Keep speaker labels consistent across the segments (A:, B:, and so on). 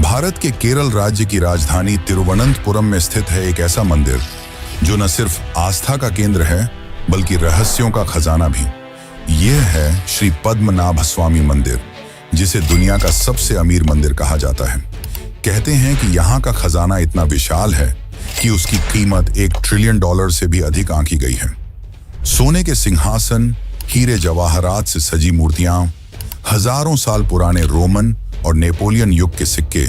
A: भारत के केरल राज्य की राजधानी तिरुवनंतपुरम में स्थित है एक ऐसा मंदिर जो न सिर्फ आस्था का केंद्र है बल्कि रहस्यों का खजाना भी। यह है श्री पद्मनाभ स्वामी मंदिर, जिसे दुनिया का सबसे अमीर मंदिर कहा जाता है। कहते हैं कि यहाँ का खजाना इतना विशाल है कि उसकी कीमत $1 ट्रिलियन से भी अधिक आंकी गई है। सोने के सिंहासन, हीरे जवाहरात से सजी मूर्तियां, हजारों साल पुराने रोमन और नेपोलियन युग के सिक्के,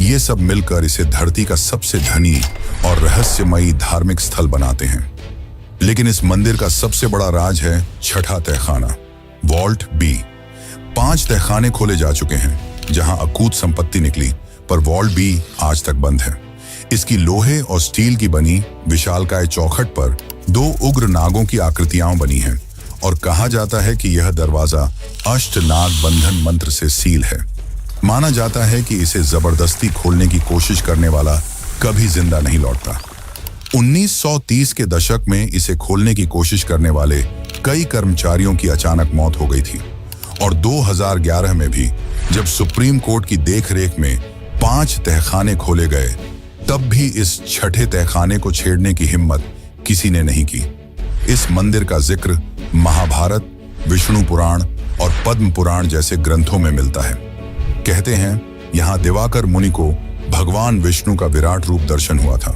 A: ये सब मिलकर इसे धरती का सबसे धनी और रहस्यमयी धार्मिक स्थल बनाते हैं। लेकिन इस मंदिर का सबसे बड़ा राज है छठा तहखाना, वॉल्ट बी। 5 तहखाने खोले जा चुके हैं जहां अकूत संपत्ति निकली, पर वॉल्ट बी आज तक बंद है। इसकी लोहे और स्टील की बनी विशालकाय चौखट पर 2 उग्र नागों की आकृतियां बनी हैं और कहा जाता है कि यह दरवाजा अष्टनाग बंधन मंत्र से सील है। माना जाता है कि इसे जबरदस्ती खोलने की कोशिश करने वाला कभी जिंदा नहीं लौटता। 1930 के दशक में इसे खोलने की कोशिश करने वाले कई कर्मचारियों की अचानक मौत हो गई थी और 2011 में भी जब सुप्रीम कोर्ट की देखरेख में 5 तहखाने खोले गए, तब भी इस छठे तहखाने को छेड़ने की हिम्मत किसी ने नहीं की। इस मंदिर का जिक्र महाभारत, विष्णु पुराण और पद्म पुराण जैसे ग्रंथों में मिलता है। कहते हैं यहाँ दिवाकर मुनि को भगवान विष्णु का विराट रूप दर्शन हुआ था।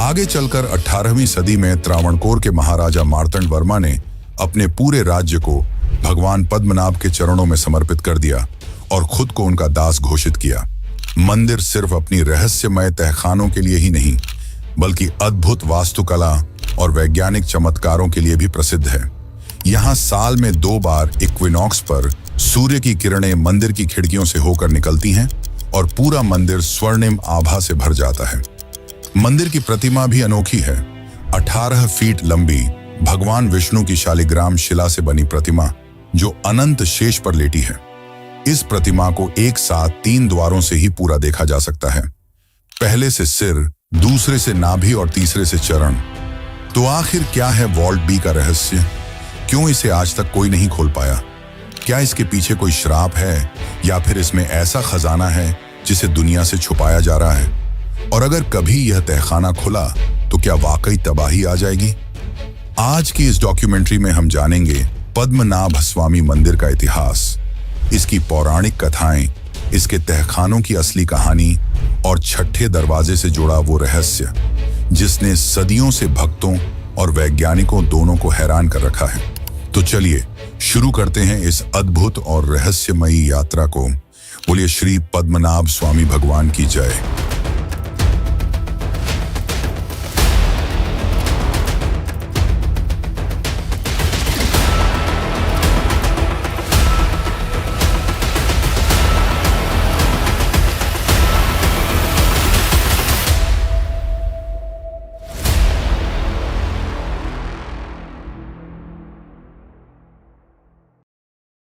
A: आगे चलकर 18वीं सदी में त्रावणकोर के महाराजा मार्तंड वर्मा ने अपने पूरे राज्य को भगवान पद्मनाभ के चरणों में समर्पित कर दिया और खुद को उनका दास घोषित किया। मंदिर सिर्फ अपनी रहस्यमय तहखानों के लिए ही नहीं, बल्कि अद्भुत वास्तुकला और वैज्ञानिक चमत्कारों के लिए भी प्रसिद्ध है। यहाँ साल में 2 बार इक्विनॉक्स पर सूर्य की किरणें मंदिर की खिड़कियों से होकर निकलती हैं और पूरा मंदिर स्वर्णिम आभा से भर जाता है। मंदिर की प्रतिमा भी अनोखी है। 18 फीट लंबी भगवान विष्णु की शालिग्राम शिला से बनी प्रतिमा जो अनंत शेष पर लेटी है। इस प्रतिमा को एक साथ 3 द्वारों से ही पूरा देखा जा सकता है। पहले से सिर, दूसरे से नाभि और तीसरे से चरण। तो आखिर क्या है वॉल्ट बी का रहस्य? क्यों इसे आज तक कोई नहीं खोल पाया? क्या इसके पीछे कोई श्राप है या फिर इसमें ऐसा खजाना है जिसे दुनिया से छुपाया जा रहा है? और अगर कभी यह तहखाना खुला तो क्या वाकई तबाही आ जाएगी? आज की इस डॉक्यूमेंट्री में हम जानेंगे पद्मनाभ स्वामी मंदिर का इतिहास, इसकी पौराणिक कथाएं, इसके तहखानों की असली कहानी और छठे दरवाजे से जुड़ा वो रहस्य जिसने सदियों से भक्तों और वैज्ञानिकों दोनों को हैरान कर रखा है। तो चलिए शुरू करते हैं इस अद्भुत और रहस्यमयी यात्रा को। बोलिए श्री पद्मनाभ स्वामी भगवान की जय।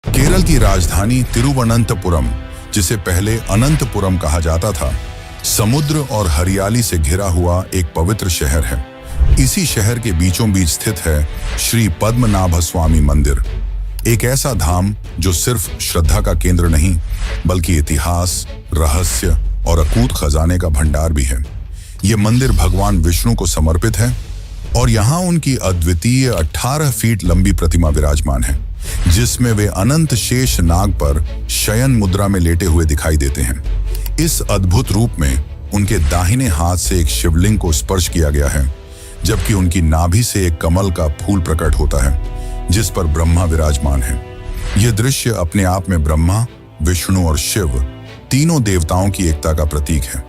A: केरल की राजधानी तिरुवनंतपुरम, जिसे पहले अनंतपुरम कहा जाता था, समुद्र और हरियाली से घिरा हुआ एक पवित्र शहर है। इसी शहर के बीचों बीच स्थित है श्री पद्मनाभ स्वामी मंदिर, एक ऐसा धाम जो सिर्फ श्रद्धा का केंद्र नहीं बल्कि इतिहास, रहस्य और अकूत खजाने का भंडार भी है। ये मंदिर भगवान विष्णु को समर्पित है और यहाँ उनकी अद्वितीय 18 फीट लंबी प्रतिमा विराजमान है, जिसमें वे अनंत शेष नाग पर शयन मुद्रा में लेटे हुए दिखाई देते हैं। इस अद्भुत रूप में उनके दाहिने हाथ से एक शिवलिंग को स्पर्श किया गया है, जबकि उनकी नाभि से एक कमल का फूल प्रकट होता है जिस पर ब्रह्मा विराजमान है। यह दृश्य अपने आप में ब्रह्मा, विष्णु और शिव तीनों देवताओं की एकता का प्रतीक है।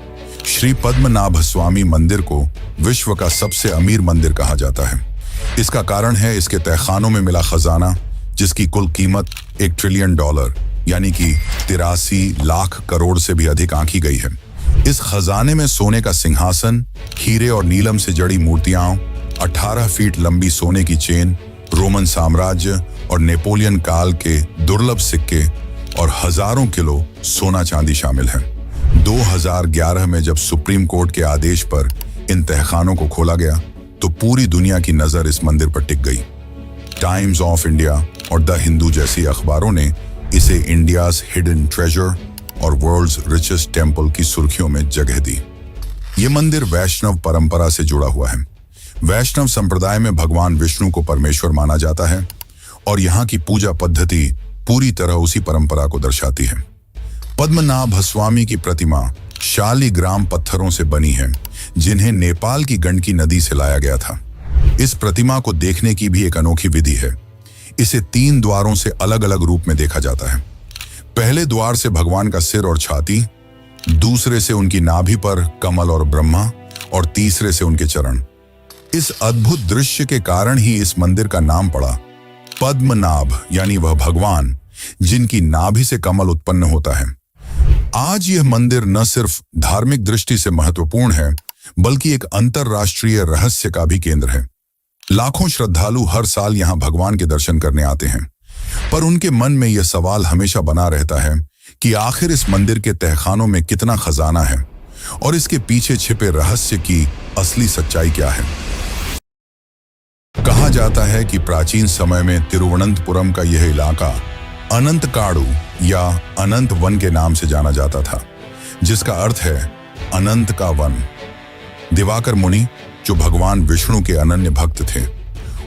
A: श्री पद्मनाभ स्वामी मंदिर को विश्व का सबसे अमीर मंदिर कहा जाता है। इसका कारण है इसके तहखानों में मिला खजाना, जिसकी कुल कीमत $1 ट्रिलियन यानी कि 83 लाख करोड़ से भी अधिक आंकी गई है। इस खजाने में सोने का सिंहासन, हीरे और नीलम से जड़ी मूर्तियां, 18 फीट लंबी सोने की चेन, रोमन साम्राज्य और नेपोलियन काल के दुर्लभ सिक्के और हजारों किलो सोना चांदी शामिल है। 2011 में जब सुप्रीम कोर्ट के आदेश पर इन तहखानों को खोला गया तो पूरी दुनिया की नजर इस मंदिर पर टिक गई। टाइम्स ऑफ इंडिया और द हिंदू जैसी अखबारों ने इसे इंडियाज हिडन ट्रेजर और वर्ल्ड्स रिचेस्ट टेम्पल की सुर्खियों में जगह दी। ये मंदिर वैष्णव परंपरा से जुड़ा हुआ है। वैष्णव संप्रदाय में भगवान विष्णु को परमेश्वर माना जाता है और यहाँ की पूजा पद्धति पूरी तरह उसी परंपरा को दर्शाती है। पद्मनाभ स्वामी की प्रतिमा शालिग्राम पत्थरों से बनी है, जिन्हें नेपाल की गंडकी नदी से लाया गया था। इस प्रतिमा को देखने की भी एक अनोखी विधि है। इसे 3 द्वारों से अलग अलग रूप में देखा जाता है। पहले द्वार से भगवान का सिर और छाती, दूसरे से उनकी नाभि पर कमल और ब्रह्मा, और तीसरे से उनके चरण। इस अद्भुत दृश्य के कारण ही इस मंदिर का नाम पड़ा पद्मनाभ, यानी वह भगवान जिनकी नाभि से कमल उत्पन्न होता है। आज यह मंदिर न सिर्फ धार्मिक दृष्टि से महत्वपूर्ण है, बल्कि एक अंतरराष्ट्रीय रहस्य का भी केंद्र है। लाखों श्रद्धालु हर साल यहां भगवान के दर्शन करने आते हैं, पर उनके मन में यह सवाल हमेशा बना रहता है कि आखिर इस मंदिर के तहखानों में कितना खजाना है और इसके पीछे छिपे रहस्य की असली सच्चाई क्या है। कहा जाता है कि प्राचीन समय में तिरुवनंतपुरम का यह इलाका अनंत काड़ू या अनंत वन के नाम से जाना जाता था, जिसका अर्थ है अनंत का वन। दिवाकर मुनि, जो भगवान विष्णु के अनन्य भक्त थे,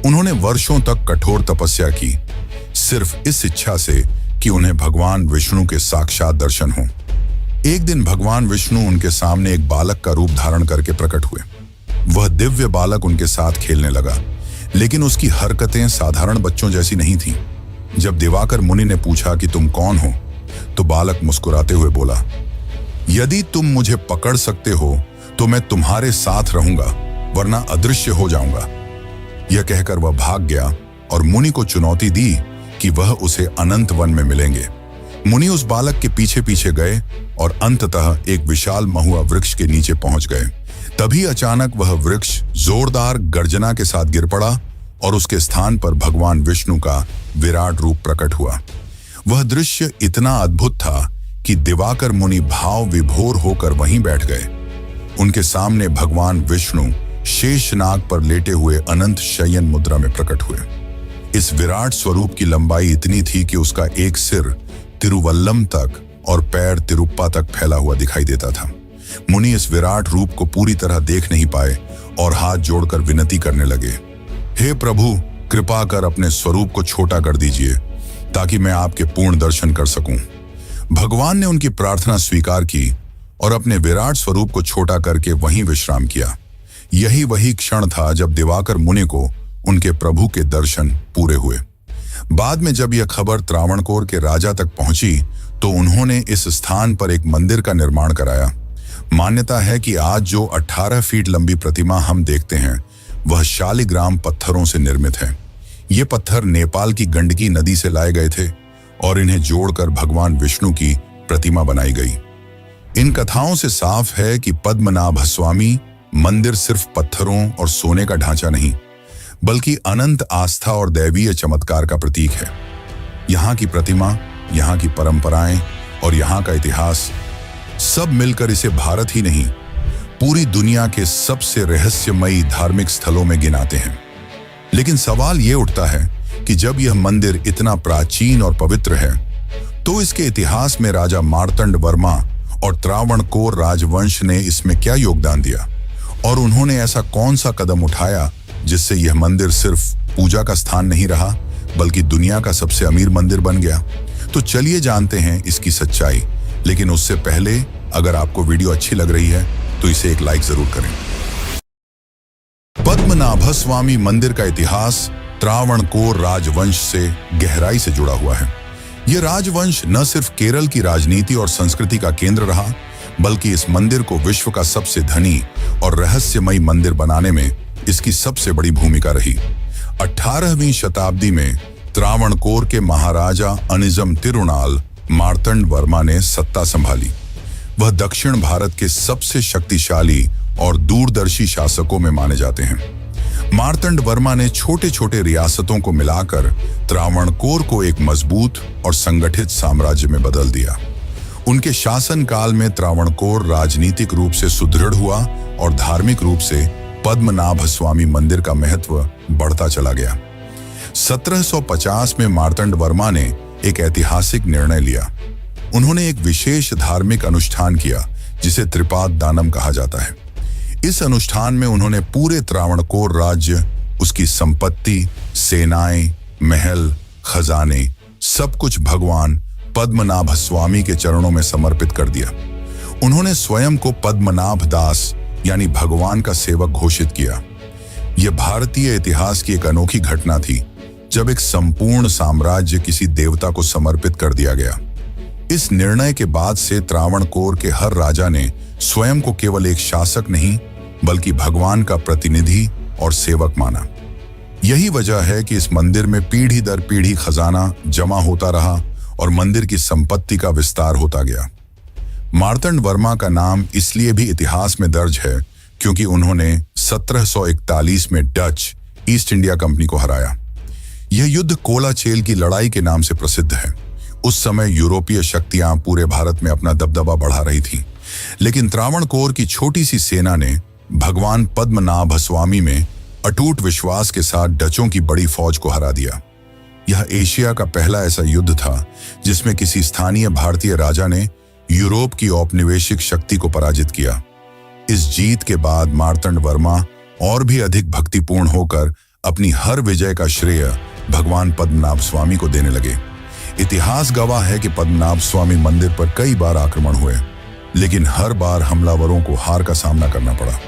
A: उन्होंने वर्षों तक कठोर तपस्या की, सिर्फ इस इच्छा से कि उन्हें भगवान विष्णु के साक्षात दर्शन हों। एक दिन भगवान विष्णु उनके सामने एक बालक का रूप धारण करके प्रकट हुए। वह दिव्य बालक उनके साथ खेलने लगा, लेकिन उसकी हरकतें साधारण बच्चों जैसी नहीं थीं। जब दिवाकर मुनि ने पूछा कि तुम कौन हो, तो बालक मुस्कुराते हुए बोला, यदि तुम मुझे पकड़ सकते हो तो मैं तुम्हारे साथ रहूंगा, वरना अदृश्य हो जाऊंगा। यह कहकर वह भाग गया और मुनि को चुनौती दी कि वह उसे अनंत वन में मिलेंगे। मुनि उस बालक के पीछे पीछे गए और अंततः एक विशाल महुआ वृक्ष के नीचे पहुंच गए। तभी अचानक वह वृक्ष जोरदार गर्जना के साथ गिर पड़ा और उसके स्थान पर भगवान विष्णु का विराट रूप प्रकट हुआ। वह दृश्य इतना अद्भुत था कि दिवाकर मुनि भाव विभोर होकर वहीं बैठ गए। उनके सामने भगवान विष्णु शेषनाग पर लेटे हुए अनंत शयन मुद्रा में प्रकट हुए। इस विराट स्वरूप की लंबाई इतनी थी कि उसका एक सिर तिरुवल्लम तक और पैर तिरुप्पा तक फैला हुआ दिखाई देता था। मुनि इस विराट रूप को पूरी तरह देख नहीं पाए और हाथ जोड़कर विनती करने लगे, हे प्रभु, कृपा कर अपने स्वरूप को छोटा कर दीजिए ताकि मैं आपके पूर्ण दर्शन कर सकूं। भगवान ने उनकी प्रार्थना स्वीकार की और अपने विराट स्वरूप को छोटा करके वहीं विश्राम किया। यही वही क्षण था जब दिवाकर मुनि को उनके प्रभु के दर्शन पूरे हुए। बाद में जब यह खबर त्रावणकोर के राजा तक पहुंची तो उन्होंने इस स्थान पर एक मंदिर का निर्माण कराया। मान्यता है कि आज जो 18 फीट लंबी प्रतिमा हम देखते हैं वह शालिग्राम पत्थरों से निर्मित है। ये पत्थर नेपाल की गंडकी नदी से लाए गए थे और इन्हें जोड़कर भगवान विष्णु की प्रतिमा बनाई गई। इन कथाओं से साफ है कि पद्मनाभ स्वामी मंदिर सिर्फ पत्थरों और सोने का ढांचा नहीं, बल्कि अनंत आस्था और दैवीय चमत्कार का प्रतीक है। यहाँ की प्रतिमा, यहाँ की परंपराएं और यहाँ का इतिहास सब मिलकर इसे भारत ही नहीं, पूरी दुनिया के सबसे रहस्यमयी धार्मिक स्थलों में गिनाते हैं। लेकिन सवाल ये उठता है कि जब यह मंदिर इतना प्राचीन और पवित्र है, तो इसके इतिहास में राजा मार्तंड वर्मा और त्रावणकोर राजवंश ने इसमें क्या योगदान दिया, और उन्होंने ऐसा कौन सा कदम उठाया जिससे यह मंदिर सिर्फ पूजा का स्थान नहीं रहा, बल्कि दुनिया का सबसे अमीर मंदिर बन गया। तो चलिए जानते हैं इसकी सच्चाई। लेकिन उससे पहले, अगर आपको वीडियो अच्छी लग रही है तो इसे एक लाइक जरूर करें। पद्मनाभ स्वामी मंदिर का इतिहास त्रावणकोर राजवंश से गहराई से जुड़ा हुआ है। यह राजवंश न सिर्फ केरल की राजनीति और संस्कृति का केंद्र रहा, बल्कि इस मंदिर को विश्व का सबसे धनी और रहस्यमयी मंदिर बनाने में इसकी सबसे बड़ी भूमिका रही। 18वीं शताब्दी में त्रावणकोर के महाराजा अनिजम तिरुनाल मार्तंड वर्मा ने सत्ता संभाली। वह दक्षिण भारत के सबसे शक्तिशाली और दूरदर्शी शासकों में माने जाते हैं। मार्तंड वर्मा ने छोटे छोटे रियासतों को मिलाकर त्रावणकोर को एक मजबूत और संगठित साम्राज्य में बदल दिया। उनके शासनकाल में त्रावणकोर राजनीतिक रूप से सुदृढ़ हुआ और धार्मिक रूप से पद्मनाभ स्वामी मंदिर का महत्व बढ़ता चला गया। 1750 में मार्तंड वर्मा ने एक ऐतिहासिक निर्णय लिया। उन्होंने एक विशेष धार्मिक अनुष्ठान किया जिसे त्रिपाद दानम कहा जाता है। इस अनुष्ठान में उन्होंने पूरे त्रावणकोर राज्य, उसकी संपत्ति, सेनाएं, महल, खजाने, सब कुछ भगवान पद्मनाभ स्वामी के चरणों में समर्पित कर दिया। उन्होंने स्वयं को पद्मनाभ दास यानी भगवान का सेवक घोषित किया। यह भारतीय इतिहास की एक अनोखी घटना थी जब एक संपूर्ण साम्राज्य किसी देवता को समर्पित कर दिया गया। इस निर्णय के बाद से त्रावणकोर के हर राजा ने स्वयं को केवल एक शासक नहीं बल्कि भगवान का प्रतिनिधि और सेवक माना। यही वजह है कि इस मंदिर में पीढ़ी दर पीढ़ी खजाना जमा होता रहा और मंदिर की संपत्ति का विस्तार होता गया। मार्तंड वर्मा का नाम इसलिए भी इतिहास में दर्ज है क्योंकि उन्होंने 1741 में डच ईस्ट इंडिया कंपनी को हराया। यह युद्ध कोलाचेल की लड़ाई के नाम से प्रसिद्ध है। उस समय यूरोपीय शक्तियां पूरे भारत में अपना दबदबा बढ़ा रही थीं, लेकिन त्रावणकोर की छोटी सी सेना ने भगवान पद्मनाभ स्वामी में अटूट विश्वास के साथ डचों की बड़ी फौज को हरा दिया। यह एशिया का पहला ऐसा युद्ध था जिसमें किसी स्थानीय भारतीय राजा ने यूरोप की औपनिवेशिक शक्ति को पराजित किया। इस जीत के बाद मार्तंड वर्मा और भी अधिक भक्तिपूर्ण होकर अपनी हर विजय का श्रेय भगवान पद्मनाभ स्वामी को देने लगे। इतिहास गवाह है कि पद्मनाभ स्वामी मंदिर पर कई बार आक्रमण हुए, लेकिन हर बार हमलावरों को हार का सामना करना पड़ा।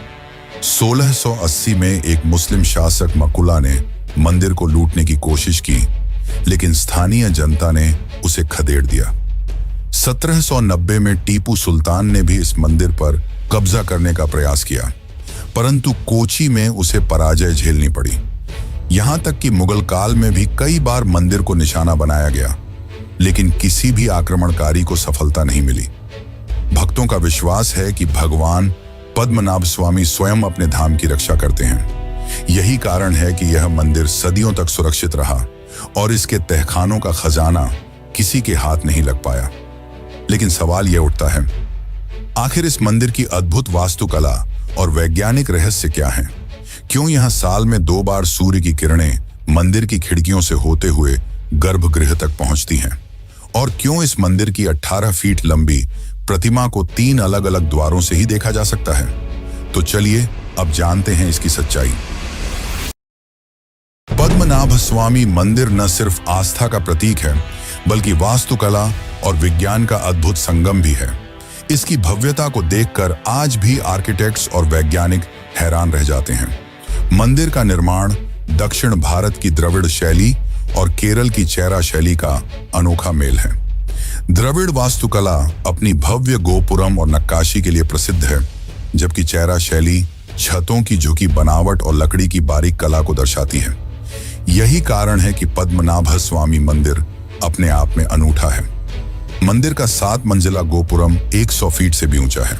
A: 1680 में एक मुस्लिम शासक मकुला ने मंदिर को लूटने की कोशिश की, लेकिन स्थानीय जनता ने उसे खदेड़ दिया। 1790 में टीपू सुल्तान ने भी इस मंदिर पर कब्जा करने का प्रयास किया, परंतु कोची में उसे पराजय झेलनी पड़ी। यहां तक कि मुगल काल में भी कई बार मंदिर को निशाना बनाया गया, लेकिन किसी भी आक्रमणकारी को सफलता नहीं मिली। भक्तों का विश्वास है कि भगवान पद्मनाभ स्वामी स्वयं अपने धाम की रक्षा करते हैं। यही कारण है कि यह मंदिर सदियों तक सुरक्षित रहा और इसके तहखानों का खजाना किसी के हाथ नहीं लग पाया। लेकिन सवाल यह उठता है, आखिर इस मंदिर की अद्भुत वास्तुकला और वैज्ञानिक रहस्य क्या है? क्यों यहां साल में 2 बार सूर्य की किरणें मंदिर की खिड़कियों से होते हुए गर्भगृह तक पहुंचती हैं? और क्यों इस मंदिर की 18 फीट लंबी प्रतिमा को 3 अलग अलग द्वारों से ही देखा जा सकता है? तो चलिए अब जानते हैं इसकी सच्चाई। पद्मनाभ स्वामी मंदिर न सिर्फ आस्था का प्रतीक है, बल्कि वास्तुकला और विज्ञान का अद्भुत संगम भी है। इसकी भव्यता को देखकर आज भी आर्किटेक्ट्स और वैज्ञानिक हैरान रह जाते हैं। मंदिर का निर्माण दक्षिण भारत की द्रविड़ शैली और केरल की चेरा शैली का अनोखा मेल है। द्रविड़ वास्तुकला अपनी भव्य गोपुरम और नक्काशी के लिए प्रसिद्ध है, जबकि चेरा शैली छतों की झुकी बनावट और लकड़ी की बारीक कला को दर्शाती है। यही कारण है कि पद्मनाभ स्वामी मंदिर अपने आप में अनूठा है। मंदिर का 7 मंजिला गोपुरम 100 फीट से भी ऊंचा है,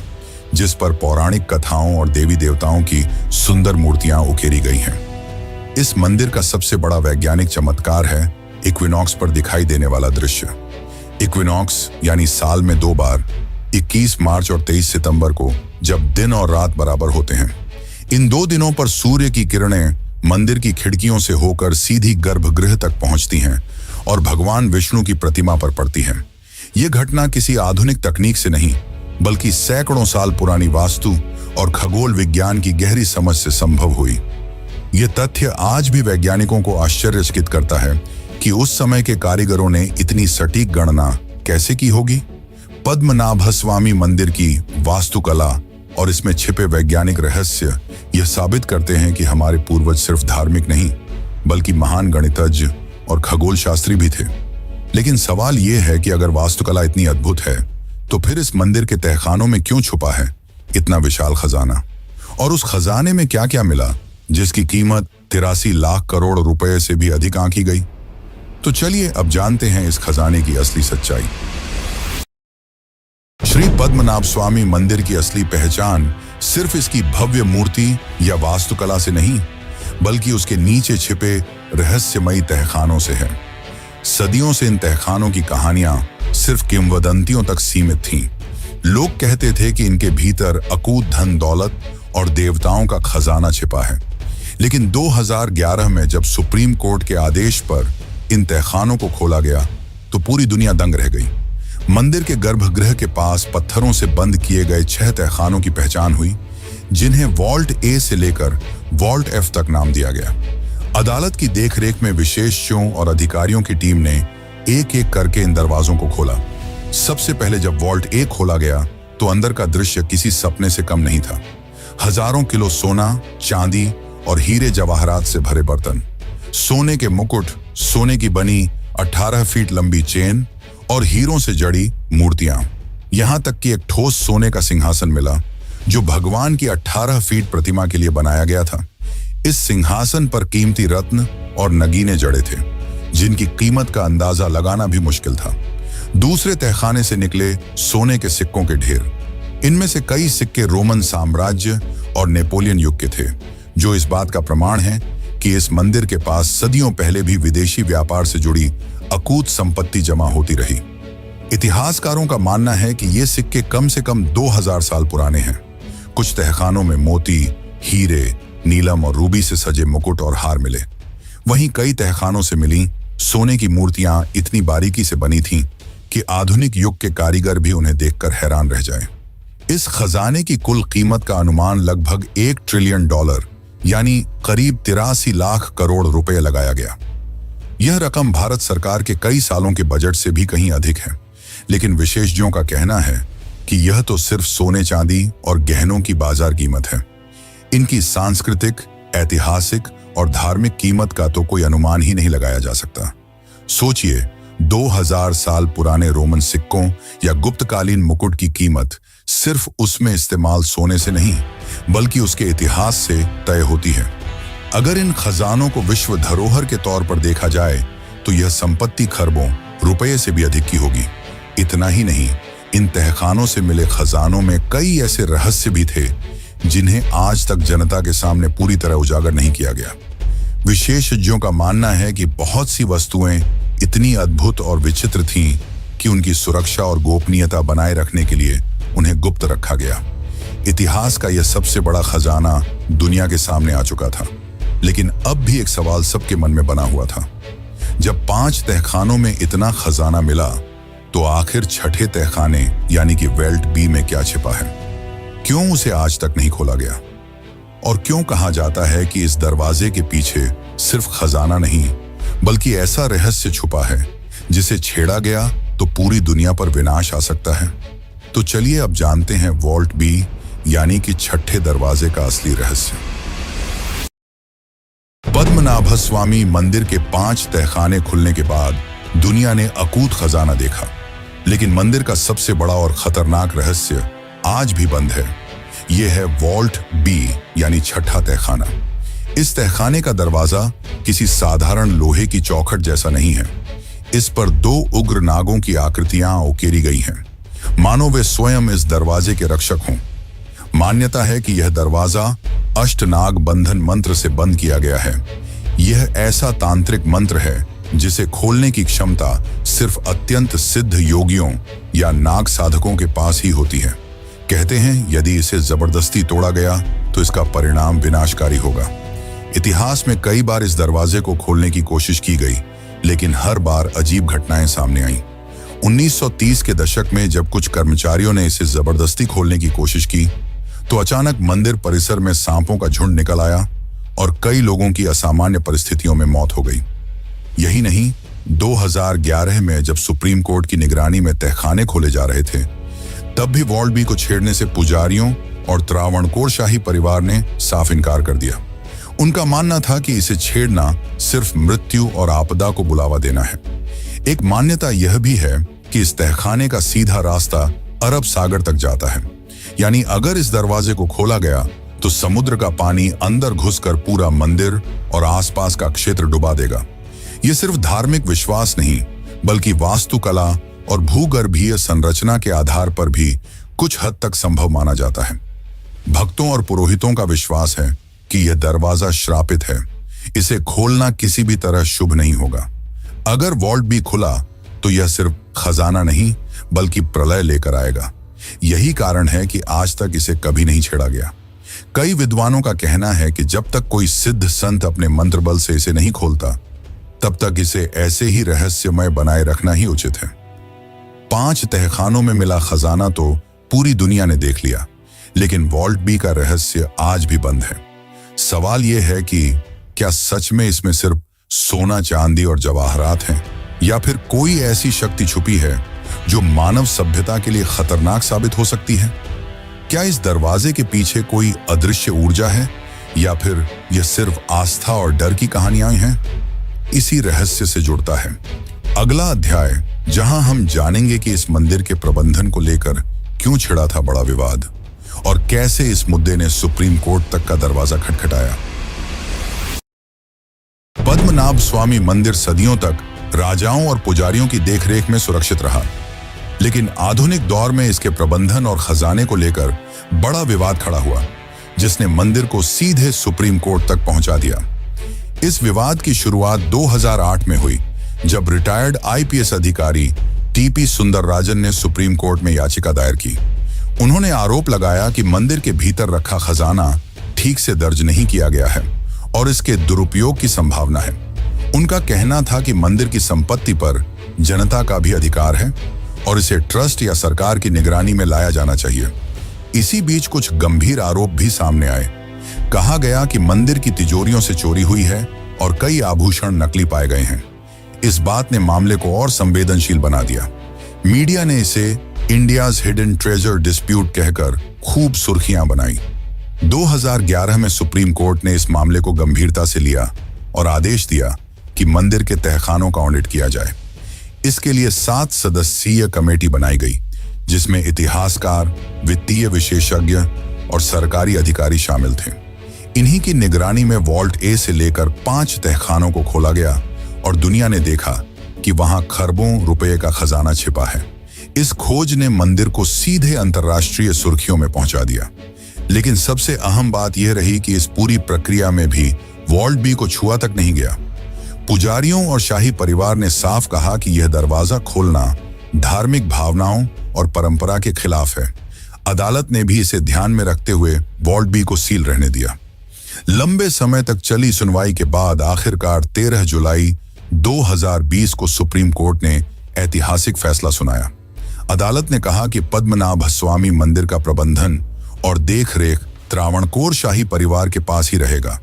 A: जिस पर पौराणिक कथाओं और देवी देवताओं की सुंदर मूर्तियां उकेरी गई हैं। इस मंदिर का सबसे बड़ा वैज्ञानिक चमत्कार है इक्विनॉक्स पर दिखाई देने वाला दृश्य। इक्विनॉक्स यानी साल में 2 बार, 21 मार्च और 23 सितंबर को, जब दिन और रात बराबर होते हैं। इन 2 दिनों पर सूर्य की किरणें मंदिर की खिड़कियों से होकर सीधी गर्भगृह तक पहुंचती हैं और भगवान विष्णु की प्रतिमा पर पड़ती हैं। यह घटना किसी आधुनिक तकनीक से नहीं, बल्कि सैकड़ों साल पुरानी वास्तु और खगोल विज्ञान की गहरी समझ से संभव हुई। यह तथ्य आज भी वैज्ञानिकों को आश्चर्यचकित करता है कि उस समय के कारीगरों ने इतनी सटीक गणना कैसे की होगी। पद्मनाभ स्वामी मंदिर की वास्तुकला और इसमें छिपे वैज्ञानिक रहस्य यह साबित करते हैं कि हमारे पूर्वज सिर्फ धार्मिक नहीं, बल्कि महान गणितज्ञ और खगोल शास्त्री भी थे। लेकिन सवाल यह है कि अगर वास्तुकला इतनी अद्भुत है, तो फिर इस मंदिर के तहखानों में क्यों छुपा है इतना विशाल खजाना? और उस खजाने में क्या क्या मिला जिसकी कीमत 83 लाख करोड़ रुपए से भी अधिक आंकी गई? तो चलिए अब जानते हैं इस खजाने की असली सच्चाई। श्री पद्मनाभ स्वामी मंदिर की असली पहचान सिर्फ इसकी भव्य मूर्ति या वास्तुकला से नहीं, बल्कि उसके नीचे छिपे रहस्यमयी तहखानों से है। सदियों से इन तहखानों की कहानियां सिर्फ किंवदंतियों तक सीमित थीं। लोग कहते थे कि इनके भीतर अकूत धन दौलत और देवताओं का खजाना छिपा है। लेकिन 2011 में जब सुप्रीम कोर्ट के आदेश पर इन तहखानों को खोला गया, तो पूरी दुनिया दंग रह गई। मंदिर के गर्भगृह के पास पत्थरों से बंद किए गए 6 तहखानों की पहचान हुई, जिन्हें वॉल्ट ए से लेकर वॉल्ट एफ तक नाम दिया गया। अदालत की देखरेख में विशेषज्ञों और अधिकारियों की टीम ने एक एक करके इन दरवाजों को खोला। सबसे पहले जब वॉल्ट ए खोला गया तो अंदर का दृश्य किसी सपने से कम नहीं था। हजारों किलो सोना, चांदी और हीरे जवाहरात से भरे बर्तन, सोने के मुकुट, सोने की बनी 18 फीट लंबी चेन और हीरों से जड़ी मूर्तियां। यहां तक कि एक ठोस सोने का सिंहासन मिला जो भगवान की 18 फीट प्रतिमा के लिए बनाया गया था। इस सिंहासन पर कीमती रत्न और नगीने जड़े थे, जिनकी कीमत का अंदाजा लगाना भी मुश्किल था। दूसरे तहखाने से निकले सोने के सिक्कों के ढेर। इनमें से कई सिक्के रोमन साम्राज्य और नेपोलियन युग के थे, जो इस बात का प्रमाण है कि इस मंदिर के पास सदियों पहले भी विदेशी व्यापार से जुड़ी अकूत संपत्ति जमा होती रही। इतिहासकारों का मानना है कि ये सिक्के कम से कम 2000 साल पुराने हैं। कुछ तहखानों में मोती, हीरे, नीलम और रूबी से सजे मुकुट और हार मिले। वहीं कई तहखानों से मिली सोने की मूर्तियां इतनी बारीकी से बनी थीं कि आधुनिक युग के कारीगर भी उन्हें देखकर हैरान रह जाएं। इस खजाने की कुल कीमत का अनुमान लगभग $1 ट्रिलियन यानी करीब 83 लाख करोड़ रुपए लगाया गया। यह रकम भारत सरकार के कई सालों के बजट से भी कहीं अधिक है, लेकिन विशेषज्ञों का कहना है कि यह तो सिर्फ सोने चांदी और गहनों की बाजार कीमत है। इनकी सांस्कृतिक, ऐतिहासिक और धार्मिक कीमत का तो कोई अनुमान ही नहीं लगाया जा सकता। सोचिए, 2000 साल पुराने रोमन सिक्कों या गुप्तकालीन मुकुट की कीमत सिर्फ उसमें इस्तेमाल सोने से नहीं, बल्कि उसके इतिहास से तय होती है। अगर इन खजानों को विश्व धरोहर के तौर पर देखा जाए तो यह संपत्ति खरबों रुपये से भी अधिक की होगी। इतना ही नहीं, इन तहखानों से मिले खजानों में कई ऐसे रहस्य भी थे जिन्हें आज तक जनता के सामने पूरी तरह उजागर नहीं किया गया। विशेषज्ञों का मानना है कि बहुत सी वस्तुएं इतनी अद्भुत और विचित्र थीं कि उनकी सुरक्षा और गोपनीयता बनाए रखने के लिए उन्हें गुप्त रखा गया। इतिहास का यह सबसे बड़ा खजाना दुनिया के सामने आ चुका था, लेकिन अब भी एक सवाल सबके मन में बना हुआ था। जब 5 तहखानों में इतना खजाना मिला तो आखिर छठे तहखाने यानी कि वेल्ट बी में क्या छिपा है? क्यों उसे आज तक नहीं खोला गया? और क्यों कहा जाता है कि इस दरवाजे के पीछे सिर्फ खजाना नहीं, बल्कि ऐसा रहस्य छुपा है जिसे छेड़ा गया तो पूरी दुनिया पर विनाश आ सकता है? तो चलिए अब जानते हैं वॉल्ट बी यानी कि छठे दरवाजे का असली रहस्य। पद्मनाभ स्वामी मंदिर के 5 तहखाने खुलने के बाद दुनिया ने अकूत खजाना देखा, लेकिन मंदिर का सबसे बड़ा और खतरनाक रहस्य आज भी बंद है। यह है वॉल्ट बी यानी छठा तहखाना। इस तहखाने का दरवाजा किसी साधारण लोहे की चौखट जैसा नहीं है। इस पर 2 उग्र नागों की आकृतियां उकेरी गई हैं, मानो वे स्वयं इस दरवाजे के रक्षक हों। मान्यता है कि यह दरवाजा अष्टनाग बंधन मंत्र से बंद किया गया है। यह ऐसा तांत्रिक मंत्र है जिसे खोलने की क्षमता सिर्फ अत्यंत सिद्ध योगियों या नाग साधकों के पास ही होती है। कहते हैं यदि इसे जबरदस्ती तोड़ा गया तो इसका परिणाम विनाशकारी होगा। इतिहास में कई बार इस दरवाजे को खोलने की कोशिश की गई, लेकिन हर बार अजीब घटनाएं सामने आईं। 1930 के दशक में जब कुछ कर्मचारियों ने इसे जबरदस्ती खोलने की कोशिश की तो अचानक मंदिर परिसर में सांपों का झुंड निकल आया और कई लोगों की असामान्य परिस्थितियों में मौत हो गई। यही नहीं, 2011 में जब सुप्रीम कोर्ट की निगरानी में तहखाने खोले जा रहे थे, तब भी वॉल्ट बी को छेड़ने से पुजारियों और त्रावणकोर शाही परिवार ने साफ इनकार कर दिया। उनका मानना था कि इसे छेड़ना सिर्फ मृत्यु और आपदा को बुलावा देना है। एक मान्यता यह भी है कि इस तहखाने का सीधा रास्ता अरब सागर तक जाता है, यानी अगर इस दरवाजे को खोला गया तो समुद्र का पानी अंदर घुसकर पूरा मंदिर और आसपास का क्षेत्र डुबा देगा। यह सिर्फ धार्मिक विश्वास नहीं, बल्कि वास्तुकला और भूगर्भीय संरचना के आधार पर भी कुछ हद तक संभव माना जाता है। भक्तों और पुरोहितों का विश्वास है कि यह दरवाजा श्रापित है, इसे खोलना किसी भी तरह शुभ नहीं होगा। अगर वॉल्ट बी खुला तो यह सिर्फ खजाना नहीं, बल्कि प्रलय लेकर आएगा। यही कारण है कि आज तक इसे कभी नहीं छेड़ा गया। कई विद्वानों का कहना है कि जब तक कोई सिद्ध संत अपने मंत्र बल से इसे नहीं खोलता, तब तक इसे ऐसे ही रहस्यमय बनाए रखना ही उचित है। 5 तहखानों में मिला खजाना तो पूरी दुनिया ने देख लिया, लेकिन वॉल्ट बी का रहस्य आज भी बंद है। सवाल यह है कि क्या सच में इसमें सिर्फ सोना, चांदी और जवाहरात हैं, या फिर कोई ऐसी शक्ति छुपी है जो मानव सभ्यता के लिए खतरनाक साबित हो सकती है? क्या इस दरवाजे के पीछे कोई अदृश्य ऊर्जा है, या फिर यह सिर्फ आस्था और डर की कहानियां हैं? इसी रहस्य से जुड़ता है अगला अध्याय, जहां हम जानेंगे कि इस मंदिर के प्रबंधन को लेकर क्यों छिड़ा था बड़ा विवाद और कैसे इस मुद्दे ने सुप्रीम कोर्ट तक का दरवाजा खटखटाया। पद्मनाभ स्वामी मंदिर सदियों तक राजाओं और पुजारियों की देखरेख में सुरक्षित रहा, लेकिन आधुनिक दौर में इसके प्रबंधन और खजाने को लेकर बड़ा विवाद खड़ा हुआ, जिसने मंदिर को सीधे सुप्रीम कोर्ट तक पहुंचा दिया। इस विवाद की शुरुआत 2008 में हुई, जब रिटायर्ड आईपीएस अधिकारी टीपी सुंदरराजन ने सुप्रीम कोर्ट में याचिका दायर की। उन्होंने आरोप लगाया कि मंदिर के भीतर रखा खजाना ठीक से दर्ज नहीं किया गया है और इसके दुरुपयोग की संभावना है। उनका कहना था कि मंदिर की संपत्ति पर जनता का भी अधिकार है और इसे ट्रस्ट या सरकार की निगरानी में लाया जाना चाहिए। इसी बीच कुछ गंभीर आरोप भी सामने आए। कहा गया कि मंदिर की तिजोरियों से चोरी हुई है और कई आभूषण नकली पाए गए हैं। इस बात ने मामले को और संवेदनशील बना दिया। मीडिया ने इसे इंडियाज हिडन ट्रेजर डिस्प्यूट कहकर खूब सुर्खियां बनाई। 2011 में सुप्रीम कोर्ट ने इस मामले को गंभीरता से लिया और आदेश दिया कि मंदिर के तहखानों का ऑडिट किया जाए। इसके लिए 7 सदस्यीय कमेटी बनाई गई, जिसमें इतिहासकार, वित्तीय विशेषज्ञ और सरकारी अधिकारी शामिल थे। इन्हीं की निगरानी में वॉल्ट ए से लेकर 5 तहखानों को खोला गया और दुनिया ने देखा कि वहां खरबों रुपए का खजाना छिपा है। इस खोज ने मंदिर को सीधे अंतर्राष्ट्रीय सुर्खियों में पहुंचा दिया। लेकिन सबसे अहम बात यह रही कि इस पूरी प्रक्रिया में भी वॉल्ट बी को छुआ तक नहीं गया। पुजारियों और शाही परिवार ने साफ कहा कि यह दरवाजा खोलना धार्मिक भावनाओं और परंपरा के खिलाफ है। अदालत ने भी इसे ध्यान में रखते हुए वॉल्ट बी को सील रहने दिया। लंबे समय तक चली सुनवाई के बाद आखिरकार 13 जुलाई 2020 को सुप्रीम कोर्ट ने ऐतिहासिक फैसला सुनाया। अदालत ने कहा कि पद्मनाभ स्वामी मंदिर का प्रबंधन और देखरेख त्रावणकोर शाही परिवार के पास ही रहेगा।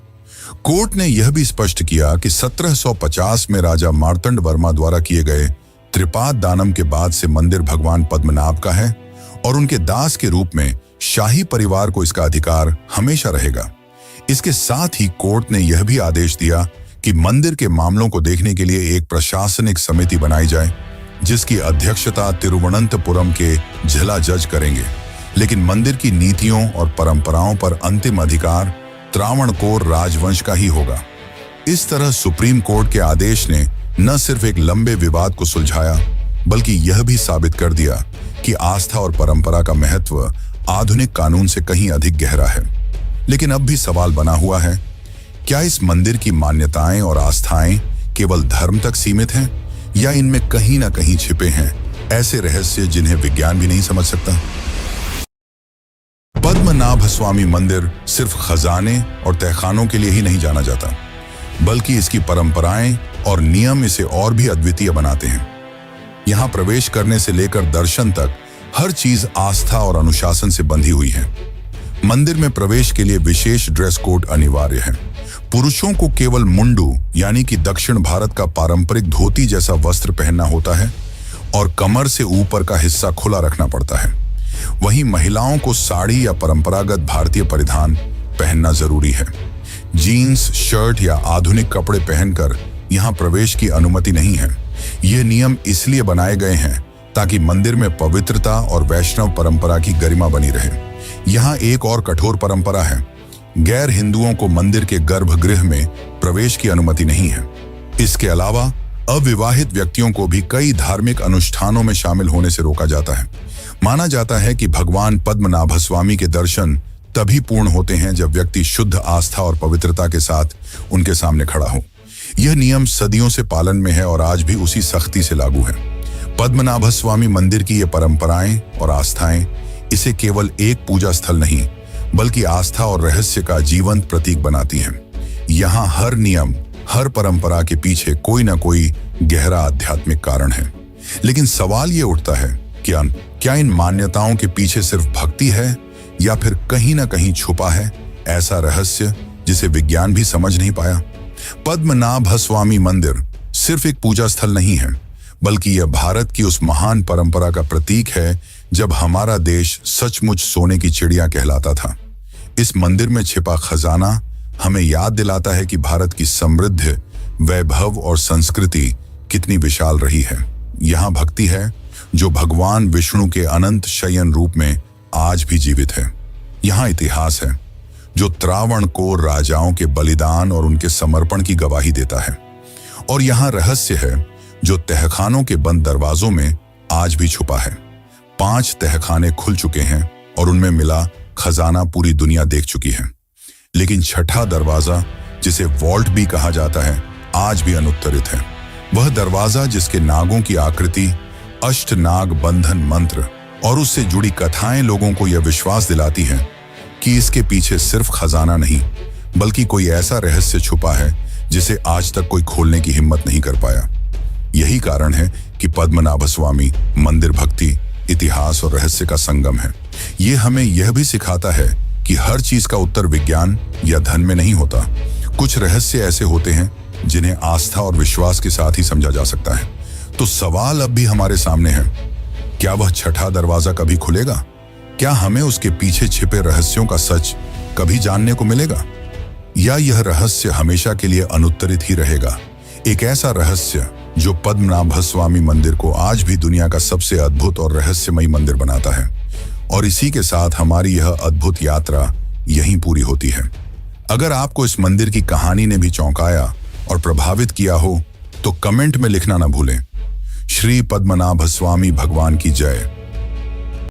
A: कोर्ट ने यह भी स्पष्ट किया कि 1750 में राजा मार्तंड वर्मा द्वारा किए गए त्रिपाद दानम के बाद से मंदिर भगवान पद्मनाभ का है और उनके दास के रूप में शाही परिवार को इसका अधिकार हमेशा रहेगा। इसके साथ ही कोर्ट ने यह भी आदेश दिया कि मंदिर के मामलों को देखने के लिए एक प्रशासनिक समिति बनाई जाए, जिसकी अध्यक्षता तिरुवनंतपुरम के जिला जज करेंगे। लेकिन मंदिर की नीतियों और परंपराओं पर अंतिम अधिकार त्रावणकोर राजवंश का ही होगा। इस तरह सुप्रीम कोर्ट के आदेश ने न सिर्फ एक लंबे विवाद को सुलझाया, बल्कि यह भी साबित कर दिया कि आस्था और परंपरा का महत्व आधुनिक कानून से कहीं अधिक गहरा है। लेकिन अब भी सवाल बना हुआ है, क्या इस मंदिर की मान्यताएं और आस्थाएं केवल धर्म तक सीमित हैं, या इनमें कहीं ना कहीं छिपे हैं ऐसे रहस्य जिन्हें विज्ञान भी नहीं समझ सकता? पद्मनाभ स्वामी मंदिर सिर्फ खजाने और तहखानों के लिए ही नहीं जाना जाता, बल्कि इसकी परंपराएं और नियम इसे और भी अद्वितीय बनाते हैं। यहां प्रवेश करने से लेकर दर्शन तक हर चीज आस्था और अनुशासन से बंधी हुई है। मंदिर में प्रवेश के लिए विशेष ड्रेस कोड अनिवार्य है। पुरुषों को केवल मुंडू यानी कि दक्षिण भारत का पारंपरिक धोती जैसा वस्त्र पहनना होता है और कमर से ऊपर का हिस्सा खुला रखना पड़ता है। वहीं महिलाओं को साड़ी या परंपरागत भारतीय परिधान पहनना जरूरी है। जीन्स, शर्ट या आधुनिक कपड़े पहनकर यहां प्रवेश की अनुमति नहीं है। ये नियम इसलिए बनाए गए हैं ताकि मंदिर में पवित्रता और वैष्णव परंपरा की गरिमा बनी रहे। यहाँ एक और कठोर परंपरा है, गैर हिंदुओं को मंदिर के गर्भगृह में प्रवेश की अनुमति नहीं है। इसके अलावा अविवाहित व्यक्तियों को भी कई धार्मिक अनुष्ठानों में शामिल होने से रोका जाता है। माना जाता है कि भगवान पद्मनाभ स्वामी के दर्शन तभी पूर्ण होते हैं जब व्यक्ति शुद्ध आस्था और पवित्रता के साथ उनके सामने खड़ा हो। यह नियम सदियों से पालन में है और आज भी उसी सख्ती से लागू है। पद्मनाभ स्वामी मंदिर की ये परंपराएं और आस्थाएं इसे केवल एक पूजा स्थल नहीं, बल्कि आस्था और रहस्य का जीवंत प्रतीक बनाती हैं। यहाँ हर नियम, हर परंपरा के पीछे कोई ना कोई गहरा आध्यात्मिक कारण है। लेकिन सवाल ये उठता है, क्या इन मान्यताओं के पीछे सिर्फ भक्ति है या फिर कहीं ना कहीं छुपा है ऐसा रहस्य जिसे विज्ञान भी समझ नहीं पाया? पद्मनाभस्वामी मंदिर सिर्फ एक पूजा स्थल नहीं है, बल्कि यह भारत की उस महान परंपरा का प्रतीक है जब हमारा देश सचमुच सोने की चिड़िया कहलाता था। इस मंदिर में छिपा खजाना हमें याद दिलाता है कि भारत की समृद्ध, वैभव और संस्कृति कितनी विशाल रही है। यहाँ भक्ति है जो भगवान विष्णु के अनंत शयन रूप में आज भी जीवित है। यहाँ इतिहास है जो त्रावणकोर राजाओं के बलिदान और उनके समर्पण की गवाही देता है। और यहाँ रहस्य है जो तहखानों के बंद दरवाजों में आज भी छुपा है। 5 तहखाने खुल चुके हैं और उनमें मिला खजाना पूरी दुनिया देख चुकी है, लेकिन छठा दरवाजा, जिसे वॉल्ट भी कहा जाता है, आज भी अनुत्तरित है। वह दरवाजा जिसके नागों की आकृति, अष्टनाग बंधन मंत्र और उससे जुड़ी कथाएं लोगों को यह विश्वास दिलाती हैं कि इसके पीछे सिर्फ खजाना नहीं, बल्कि कोई ऐसा रहस्य छुपा है जिसे आज तक कोई खोलने की हिम्मत नहीं कर पाया। यही कारण है कि पद्मनाभस्वामी मंदिर भक्ति, इतिहास और रहस्य का संगम है। ये हमें यह भी सिखाता है कि हर चीज का उत्तर विज्ञान या धन में नहीं होता। कुछ रहस्य ऐसे होते हैं जिन्हें आस्था और विश्वास के साथ ही समझा जा सकता है। तो सवाल अब भी हमारे सामने है, क्या वह छठा दरवाजा कभी खुलेगा? क्या हमें उसके पीछे छिपे रहस्यों का सच कभी जानने को मिलेगा, या यह रहस्य हमेशा के लिए अनुत्तरित ही रहेगा? एक ऐसा रहस्य जो पद्मनाभस्वामी मंदिर को आज भी दुनिया का सबसे अद्भुत और रहस्यमयी मंदिर बनाता है। और इसी के साथ हमारी यह अद्भुत यात्रा यहीं पूरी होती है। अगर आपको इस मंदिर की कहानी ने भी चौंकाया और प्रभावित किया हो तो कमेंट में लिखना न भूलें। श्री पद्मनाभस्वामी भगवान की जय।